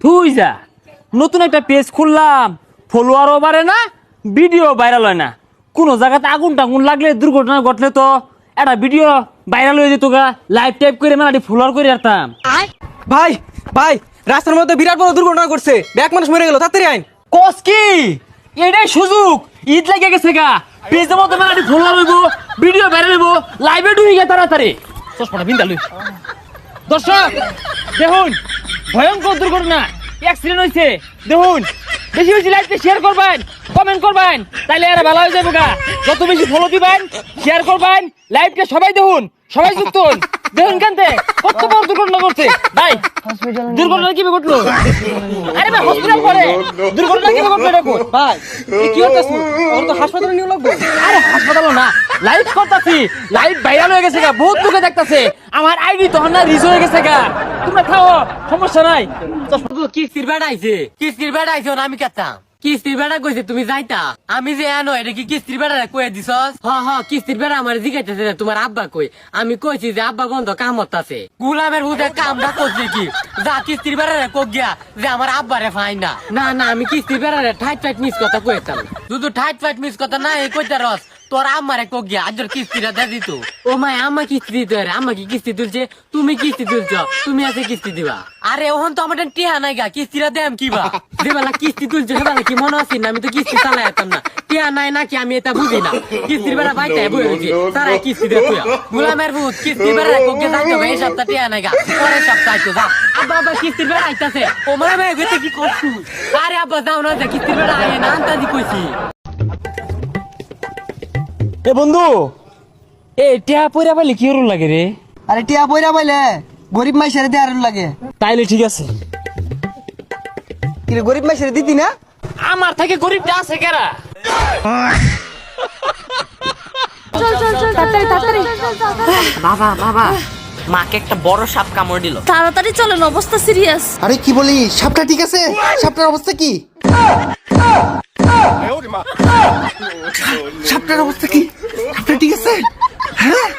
তুই যা নতুন একটা পেজ খুললাম, ফলোয়ারও বাড়ে না, ভিডিও ভাইরাল হয় না। কোন জায়গাতে আগুন টাগুন লাগলে, দুর্ঘটনা ঘটলে তো একটা ভিডিও ভাইরাল হয়ে যেত গা। লাইভ টাইপ করে মেলাটি ফলোয়ার করে আসতাম। ভাই ভাই, রাস্তার মধ্যে বিরাট বড় দুর্ঘটনা ঘটছে, এক মানুষ মরে গেল, তাড়াতাড়ি আইন। কস কি এটাই সুযোগ, ঈদ লাগে গেছে গা। পেজের মধ্যে মেলাটি ফলোয়ার হইব, ভিডিও ভাইরাল হইব, লাইভে ঢুকে গে তাড়াতাড়ি। চশমাটা বিন্দা লই। দর্শক দেখুন, ভয়ঙ্কর দুর্ঘটনা, অ্যাক্সিডেন্ট হয়েছে। দেখুন, বেশি বেশি লাইভে শেয়ার করবেন, কমেন্ট করবেন, তাইলে এরা ভালো হয়ে যাবে গা। যত বেশি ফলো দিবেন, শেয়ার করবেন, লাইভটা সবাই দেখুন, সবাই যুক্ত হন। দেখুন কেনতে কত বড় দুর্ঘটনা ঘটছে। ভাই দুর্ঘটনা কিভাবে ঘটলো? আরে ভাই হসপিটাল পরে দুর্ঘটনা কিভাবে ঘটলো দেখো। ভাই কি হচ্ছে? ওর তো হাসপাতালে নিয়ে লাগবে। আরে হাসপাতাল না, লাইভ করতেছি, লাইভ ভাইরাল হয়ে গেছে গা, বহুত লোকে দেখতাছে। আমার আইডি তখন না রিচ হয়ে গেছে গা। তোমরা খাও, সমস্যা নাই। কিস্তির বেড়া আইছে, কিস্তির বেড়া আইছে, আমি কাটতাম। কিস্তির বেড়া কইছে তুমি যাইতা, আমি যে আনো এটা কি কিস্তির বেড়া কয়ে দিছস? কিস্তির বেড়া আমার জিগাইতেছে তোমার আব্বা কই। আমি কইছি যে আব্বা বন্ধ কাম হতাছে। গুলামের বুঝে কামটা করছে কি, যা কিস্তির বেড়া কোক গিয়া যে আমার আব্বারে ফাই না। না না, আমি কিস্তির বেড়া ঠাইট ফাইট মিস কথা কইতাম। শুধু ঠাইট ফাইট মিস কথা না, এই কইতে রস তোর আম্মারে কোক গিয়া আজর কিস্তিটা দে দিত। ও মাই আম্মা কিস্তি দিতে রে, আম্মা কি কিস্তি তুলছে? তুমি কিস্তি তুলছ, তুমি আছে কিস্তি দিবা। আরে ওহন তো আমার টিহা নাই গা, কিস্তিটা দেম কিবা দেবেলা কিস্তি তুলছে হেবেলা কি মনে আছে না? আমি তো কিস্তি চালাই যেতাম না, টিহা নাই নাকি আমি এটা বুঝি না। কিস্তির বেড়া বাইতে বই হয়েছি, তারা কিস্তি দে তুই গুলামের ভূত। কিস্তির বেড়া কোক গিয়ে যাইতে হবে, এই সপ্তাহ টিহা নাই গা, পরের সপ্তাহ আইতো যা। আব্বা আব্বা কিস্তির বেড়া আইতাছে, ও মানে ভাই গেতে কি করছু? আরে আব্বা যাও না, কিস্তির বেড়া আয় না, আন্তাজি কইছি। এ বন্ধু, এ টিয়া পয়রা পাইলে কি রুল লাগে রে? আরে টিয়া বইরা পাইলে গরিব মাইসের দেয়ার লাগে। তাইলে ঠিক আছে। কি রে, গরিব মাইসের দিতি না? আমার থেকে গরিবটা আছে কেরা? চল চল চল, তাড়াতাড়ি তাড়াতাড়ি। বাবা বাবা, মাকে একটা বড় সাপ কামড় দিল। তাড়াতাড়ি চলেন, অবস্থা সিরিয়াস। আরে কি বলি, সাপটা ঠিক আছে? সাপটার অবস্থা কি? সাপটার অবস্থা কি? সাপটা ঠিক আছে? হ্যাঁ?